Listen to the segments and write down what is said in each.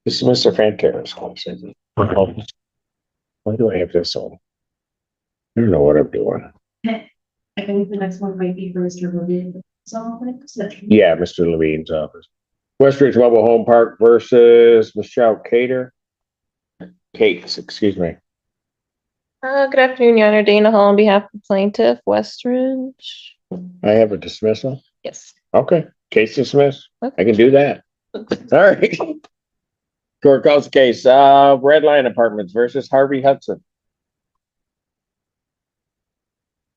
This is Mr. Fantaris. Why do I have this on? I don't know what I'm doing. I think the next one might be for Mr. Levine. Yeah, Mr. Levine's office. Westridge Mobile Home Park versus Michelle Cates, excuse me. Good afternoon, Your Honor. Dana Hall on behalf of the plaintiff, Westridge. I have a dismissal. Yes. Okay, case dismissed. Okay. I can do that. All right. Court calls the case, Red Line Apartments versus Harvey Hudson.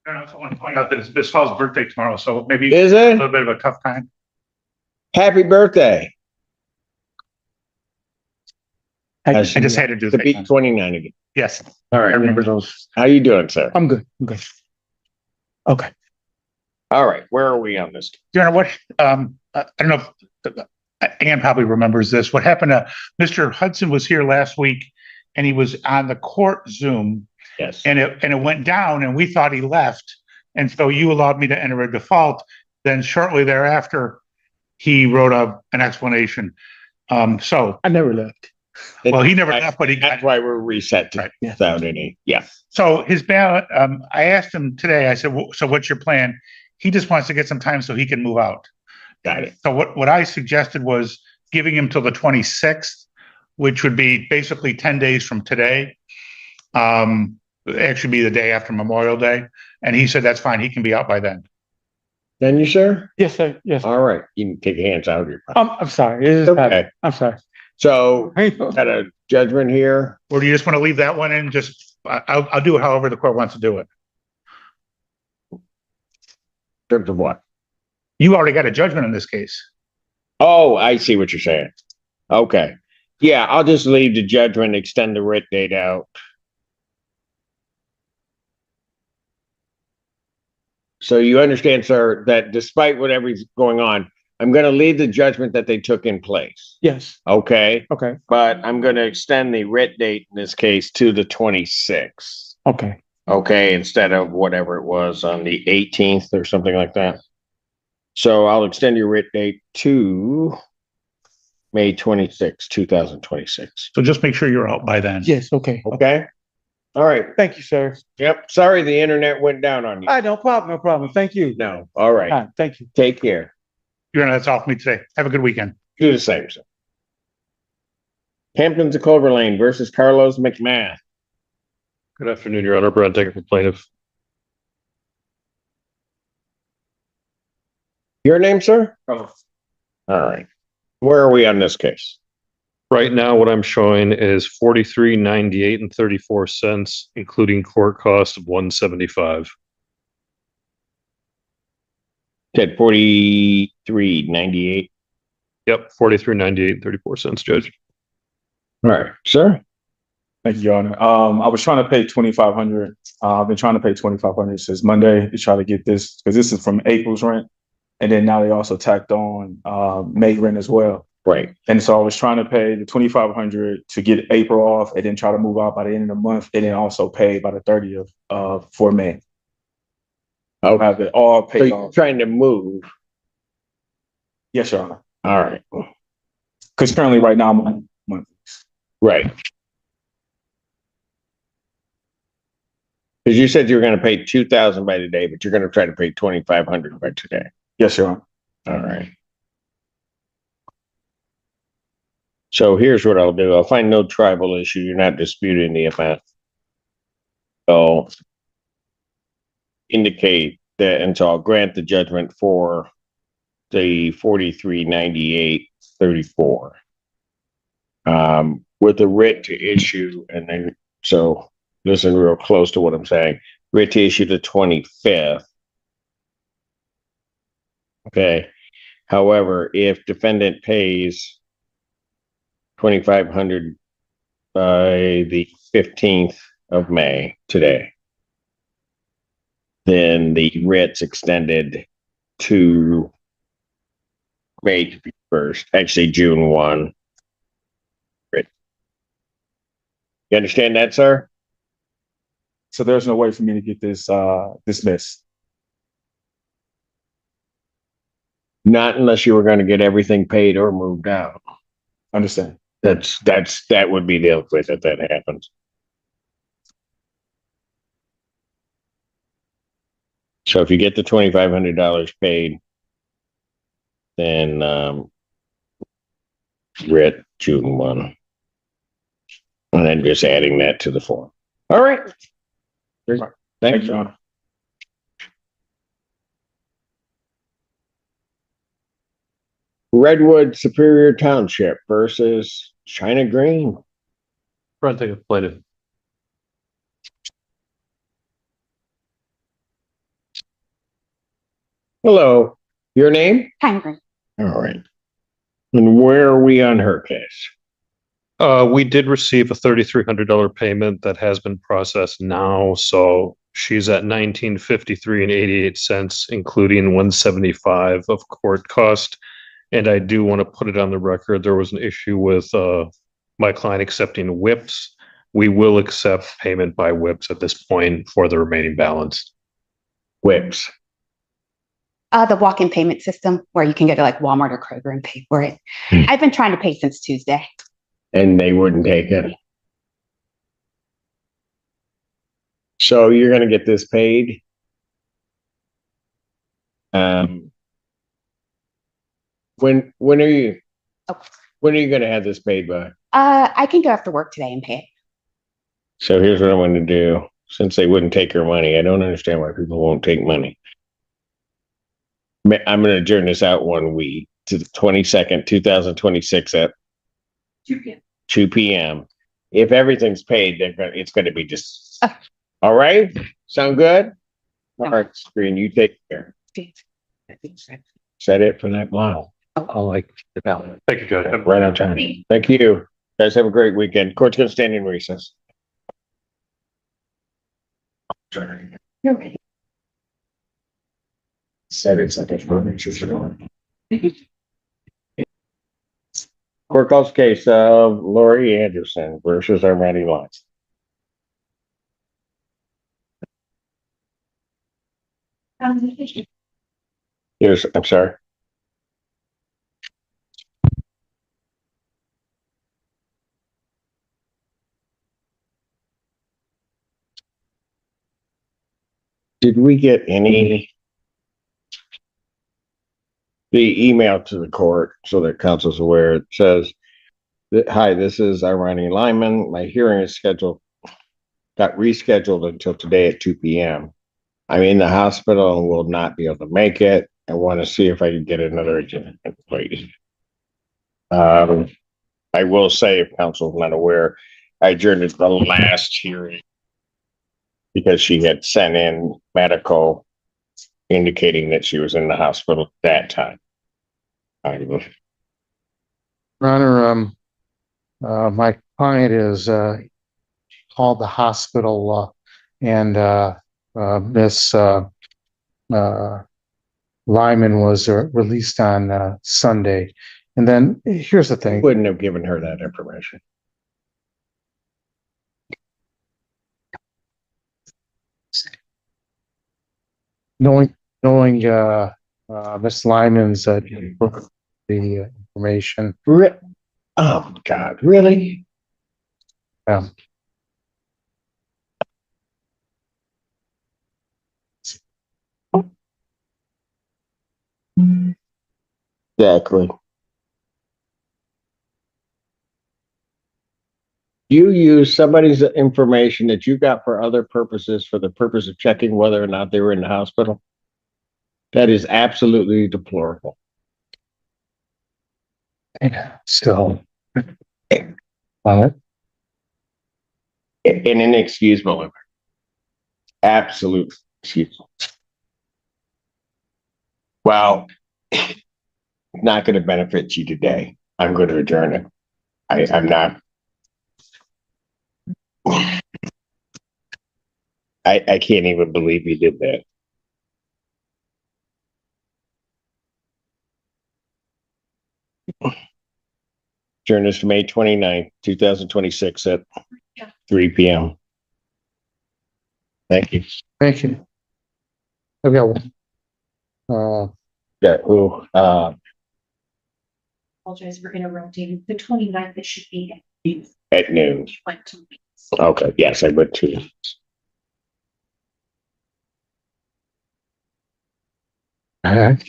I don't know, I want to point out that it's Miss Hall's birthday tomorrow, so maybe Is a it? little bit of a tough time. Happy birthday. I just had to do To that. be 29 again. Yes, All I right. remember those. How you doing, sir? I'm good. I'm good. Okay. All right. Where are we on this? Your Honor, what, I don't know if Ann probably remembers this. What happened to Mr. Hudson was here last week and he was on the court Zoom Yes. and it went down and we thought he left. And so you allowed me to enter a default. Then shortly thereafter, he wrote an explanation. So I never left. well, he never left, but he got. That's why we're reset to Right. without any. Yeah. So his ballot, I asked him today, I said, so what's your plan? He just wants to get some time so he can move out. Got it. So what I suggested was giving him till the 26th, which would be basically 10 days from today. Actually be the day after Memorial Day. And he said, that's fine. He can be out by then. Then you, sir? Yes, sir. Yes. All right. You can take your hands out of your pocket. I'm sorry. It is Okay. I'm sorry. So, got a judgment here. Or do you just want to leave that one in? Just, I'll do it however the court wants to do it. In terms of what? You already got a judgment in this case. Oh, I see what you're saying. Okay. Yeah, I'll just leave the judgment, extend the writ date out. So you understand, sir, that despite whatever's going on, I'm going to leave the judgment that they took in place. Yes. Okay. Okay. But I'm going to extend the writ date in this case to the 26th. Okay. Okay. Instead of whatever it was on the 18th or something like that. So I'll extend your writ date to May 26, 2026. So just make sure you're out by then. Yes. Okay. Okay. All right. Thank you, sir. Yep. Sorry the internet went down on you. No problem. No problem. Thank you. No. All right. Thank you. Take care. Your Honor, that's all for me today. Have a good weekend. Do the same, sir. Hamptons of Clover Lane versus Carlos McMahon. Good afternoon, Your Honor. Brad Decker for plaintiff. Your name, sir? Oh. All right. Where are we on this case? Right now, what I'm showing is $43.98 and 34 cents, including court cost of $175. Said 43.98. Yep, $43.98 and 34 cents, Judge. All right, sir. Thank you, Your Honor. I was trying to pay $2,500. I've been trying to pay $2,500 since Monday to try to get this because this is from April's rent, and then now they also tacked on May rent as well. Right. And so I was trying to pay the $2,500 to get April off, and then try to move out by the end of the month, and then also pay by the 30th for May. I'll have it all So paid you're off. trying to move. Yes, Your Honor. All right. Because currently, right now, I'm on monthlies. Right. Because you said you were going to pay $2,000 by today, but you're going to try to pay $2,500 by today. Yes, Your Honor. All right. So here's what I'll do. I'll find no tribal issue. You're not disputing the amount. So indicate that, and so I'll grant the judgment for the 43.98.34. With the writ to issue, and then so listen real close to what I'm saying. Writ to issue the 25th. Okay. However, if defendant pays $2,500 by the 15th of May today, then the writ's extended to May 1st, actually June 1. Writ. You understand that, sir? So there's no way for me to get this dismissed. Not unless you were going to get everything paid or moved out. Understand. That would be the other way that happens. So if you get the $2,500 paid, then, writ June 1. And then just adding that to the form. All right. Thanks, John. Redwood Superior Township versus China Green. Front of plaintiff. Hello. Your name? Hungry. All right. And where are we on her case? We did receive a $3,300 payment that has been processed now, so she's at $1,953.88, including $175 of court cost. And I do want to put it on the record, there was an issue with my client accepting whips. We will accept payment by whips at this point for the remaining balance. Whips. The walk-in payment system where you can go to like Walmart or Kroger and pay for it. I've been trying to pay since Tuesday. And they wouldn't take it. So you're going to get this paid. When are you? Oh. When are you going to have this paid by? I can go after work today and pay it. So here's what I'm going to do. Since they wouldn't take her money, I don't understand why people won't take money. I'm going to adjourn this out 1 week to the 22nd, 2026 at 2 p.m. If everything's paid, it's going to be just. All right. Sound good? All right, Screen, you take care. Set it for that block. I like the balance. Thank you, Judge. Right on time. Thank you. Guys, have a great weekend. Court's going to stand in recess. Said it's like a furniture store. Court calls case of Lori Anderson versus Armani Lines. Here's, I'm sorry. Did we get the email to the court so that council's aware? It says that, hi, this is Irani Lyman. My hearing is got rescheduled until today at 2 p.m. I'm in the hospital and will not be able to make it. I want to see if I can get another agenda, please. I will say, if council's not aware, I adjourned the last hearing because she had sent in medical indicating that she was in the hospital at that time. Your Honor, my client is called the hospital and Miss Lyman was released on Sunday. And then here's the thing. Wouldn't have given her that information. Knowing Miss Lyman's the information. Oh God, really? Exactly. You use somebody's information that you got for other purposes for the purpose of checking whether or not they were in the hospital. That is absolutely deplorable. Still. And inexcusable. Absolute excusable. Well, not going to benefit you today. I'm going to adjourn it. I'm not. I can't even believe you did that. Adjourn this to May 29th, 2026 at 3 p.m. Thank you. Thank you. I've got one. Yeah. Apologize for interrupting. The 29th, it should be At noon. went to. Okay, yes, I went to. All right.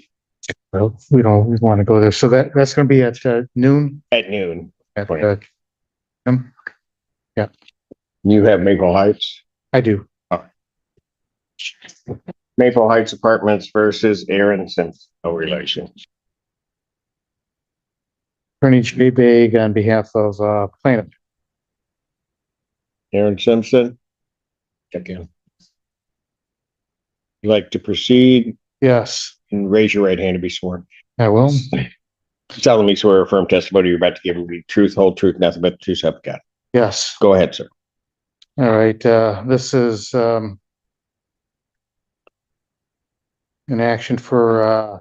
Well, we want to go there. So that's going to be at noon At noon. at, Right. um, You have Maple Heights? I do. Maple Heights Apartments versus Aaron Simpson, no relation. Attorney Jay Bag on behalf of plaintiff. Aaron Simpson? Check in. You like to proceed Yes, and raise your right hand to be sworn. I will. Solemnly swear or affirm testimony you're about to give will be truth, whole truth, nothing but the truth, so help you God. Yes. Go ahead, sir. All right. This is an action for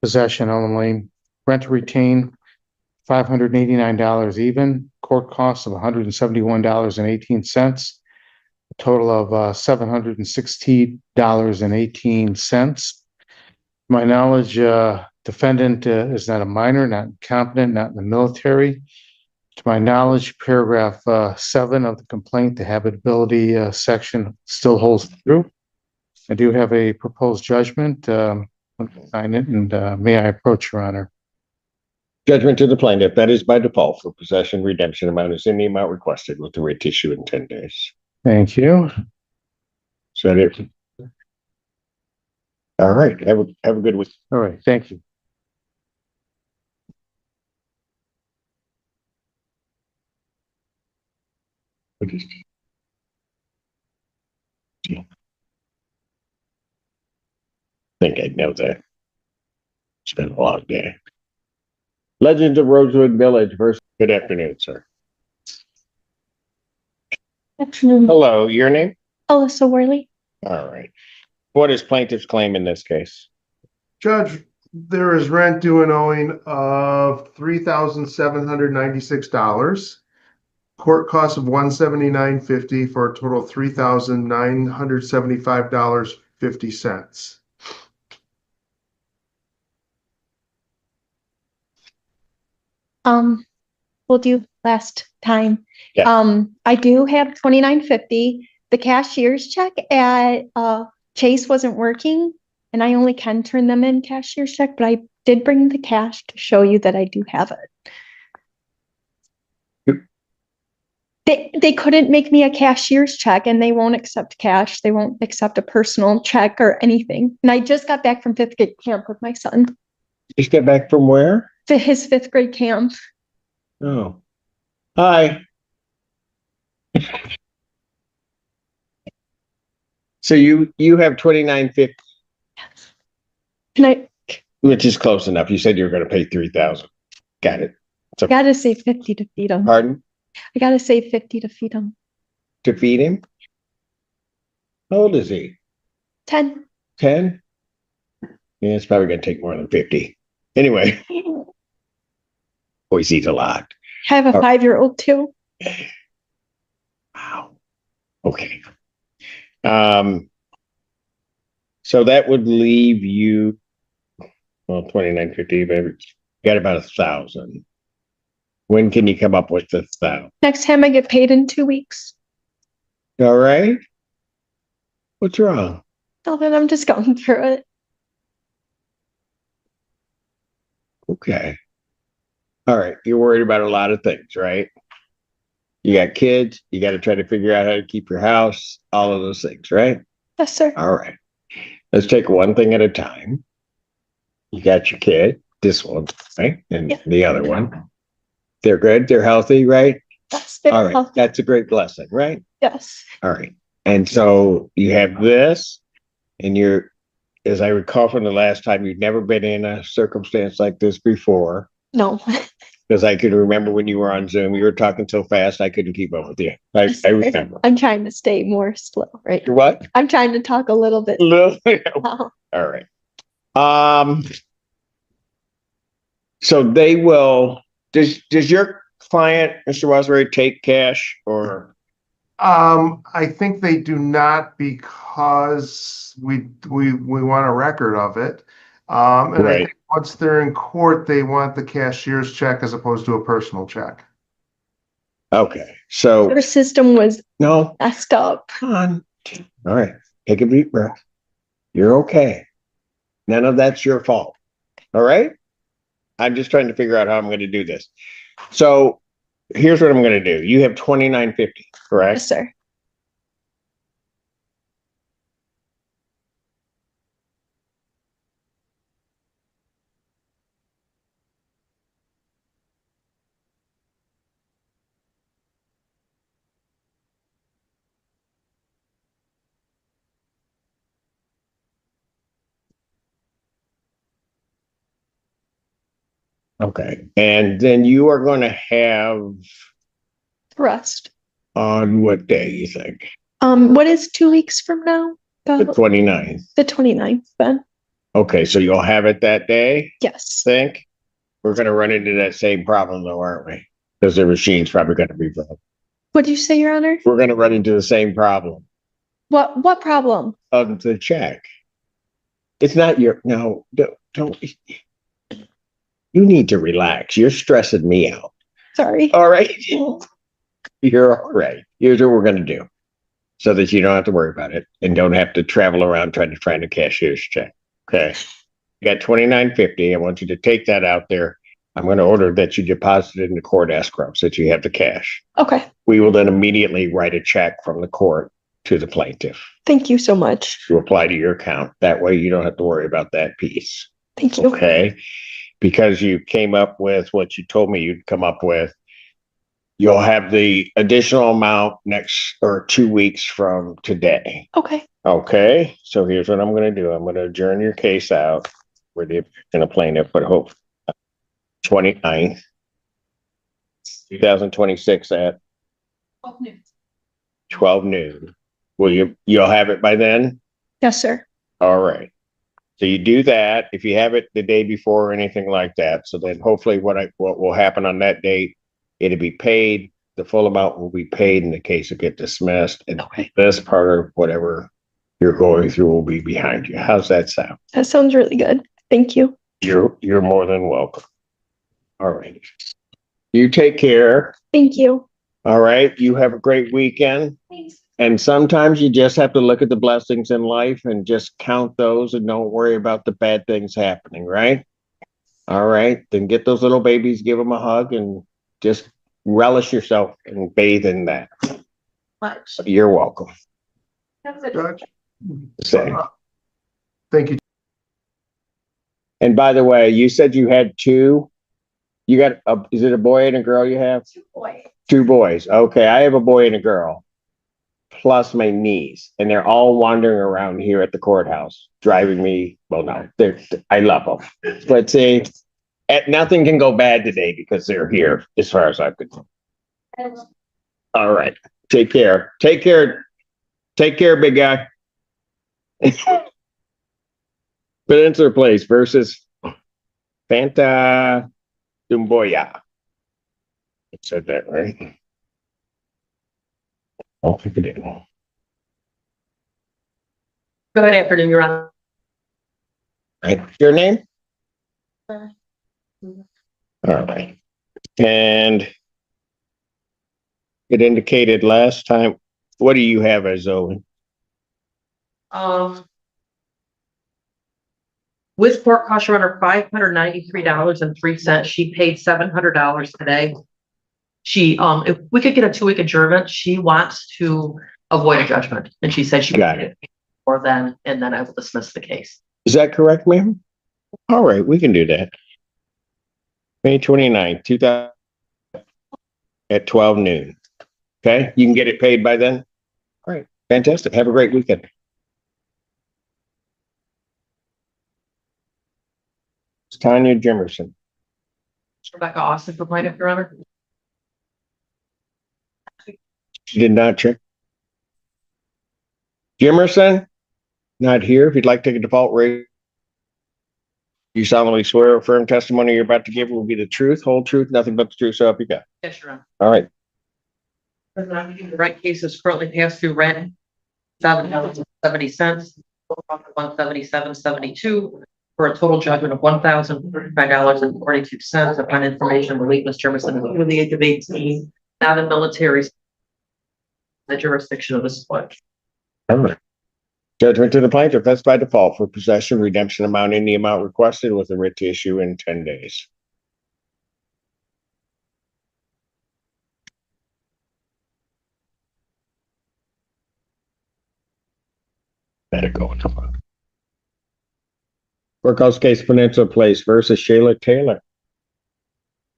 possession only. Rent to retain $589 even. Court costs of $171.18. A total of $760.18. My knowledge, defendant is not a minor, not incompetent, not in the military. To my knowledge, paragraph 7 of the complaint, the habitability section still holds true. I do have a proposed judgment. Sign it, and may I approach, Your Honor? Judgment to the plaintiff, that is by default for possession redemption amount is in the amount requested with the writ issue in 10 days. Thank you. Is that it? All right, have a good week. All right, thank you. Think I know that. It's been a long day. Legends of Rosewood Village versus. Good afternoon, sir. Afternoon. Hello, your name? Alyssa Worley. All right. What is plaintiff's claim in this case? Judge, there is rent due and owing of $3,796. Court cost of $179.50 for a total of $3,975.50. We'll do last time. Yeah. I do have 2950. The cashier's check at Chase wasn't working, and I only can turn them in cashier's check, but I did bring the cash to show you that I do have it. They couldn't make me a cashier's check, and they won't accept cash. They won't accept a personal check or anything. And I just got back from 5th grade camp with my son. Just get back from where? To his 5th grade camp. Oh. Hi. So you have 2950, And I which is close enough. You said you were going to pay 3,000. Got it. gotta save 50 to feed him. Pardon? I gotta save 50 to feed him. To feed him? How old is he? 10. 10? Yeah, it's probably going to take more than 50. Anyway. Boys eat a lot. I have a 5-year-old too. Wow. Okay. So that would leave you, well, 2950, but you got about 1,000. When can you come up with the 1,000? Next time I get paid in 2 weeks. All right. What's wrong? Oh, then I'm just going through it. Okay. All right. You're worried about a lot of things, right? You got kids. You got to try to figure out how to keep your house, all of those things, right? Yes, sir. All right. Let's take one thing at a time. You got your kid, this one, right? And Yeah. the other one. They're good. They're healthy, right? Yes, very All right. healthy. That's a great blessing, right? Yes. All right. And so you have this, and you're, as I recall from the last time, you've never been in a circumstance like this before. No. Because I can remember when you were on Zoom, you were talking so fast, I couldn't keep up with you. I remember. I'm trying to stay more slow, right? You're what? I'm trying to talk a little bit. All Now. right. So they will, does your client, Mr. Wasbury, take cash or? I think they do not because we want a record of it. And I Right. think once they're in court, they want the cashier's check as opposed to a personal check. Okay, so, Their system was no, messed up. come on. All right, take a deep breath. You're okay. None of that's your fault. All right? I'm just trying to figure out how I'm gonna do this. So here's what I'm gonna do. You have 2950, correct? Yes, sir. Okay, and then you are gonna have Rest. on what day you think? What is 2 weeks from now? The 29th. The 29th, Ben? Okay, so you'll have it that day, Yes. think? We're gonna run into that same problem though, aren't we? Because the machine's probably gonna be broken. What'd you say, Your Honor? We're gonna run into the same problem What problem? of the check. It's not your, no, don't. You need to relax. You're stressing me out. Sorry. All right. You're all right. Here's what we're gonna do. So that you don't have to worry about it and don't have to travel around trying to find a cashier's check. Okay. You got 2950. I want you to take that out there. I'm going to order that you deposit it in the court escrow so that you have the cash. Okay. We will then immediately write a check from the court to the plaintiff Thank you so much. to apply to your account. That way you don't have to worry about that piece. Thank you. Okay. Because you came up with what you told me you'd come up with. You'll have the additional amount next or 2 weeks from today. Okay. Okay, so here's what I'm gonna do. I'm gonna adjourn your case out where the plaintiff, but hope 29th, 2026 at 12 noon. You'll have it by then? Yes, sir. All right. So you do that. If you have it the day before or anything like that, so then hopefully what will happen on that date, it'll be paid. The full amount will be paid and the case will get dismissed. And this part of whatever you're going through will be behind you. How's that sound? That sounds really good. Thank you. You're more than welcome. All right. You take care. Thank you. All right. You have a great weekend. Thanks. And sometimes you just have to look at the blessings in life and just count those and don't worry about the bad things happening, right? All right. Then get those little babies, give them a hug and just relish yourself and bathe in that. You're welcome. Judge? Say. Thank you. And by the way, you said you had two. You got is it a boy and a girl you have? 2 boys. 2 boys. Okay, I have a boy and a girl, plus my niece, and they're all wandering around here at the courthouse, driving me. Well, no, I love them, but see, nothing can go bad today because they're here, as far as I'm concerned. All right, take care. Take care. Take care, big guy. Peninsula Place versus Fanta Dumboya. I said that right. I'll pick it in. Good afternoon, Your Honor. Right. Your name? All right. And it indicated last time, what do you have as Owen? With court cost, Your Honor, $593.03. She paid $700 today. She, if we could get a 2-week adjournment, she wants to avoid a judgment. And she said she Got it before then, and then I will dismiss the case. Is that correct, ma'am? All right, we can do that. May 29th, 2000 at 12 noon. Okay, you can get it paid by then? All right, fantastic. Have a great weekend. It's Tanya Jimerson. Rebecca Austin for plaintiff, Your Honor. She did not check. Jimerson, not here. If you'd like to take a default rate, you solemnly swear or affirm testimony you're about to give will be the truth, whole truth, nothing but the truth. So help you God. Yes, Your Honor. All right. The rent case is currently passed through rent $7.70, $177.72. for a total judgment of $1,035.42 upon information relief, Ms. Jemison is over the age of 18, not in military, the jurisdiction of this court. All right. Judgment to the plaintiff, that's by default for possession, redemption amount in the amount requested with a writ to issue in 10 days. Let it go in the file. Courthouse case Peninsula Place versus Shayla Taylor.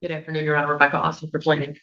Good afternoon, Your Honor. Rebecca Austin for planning.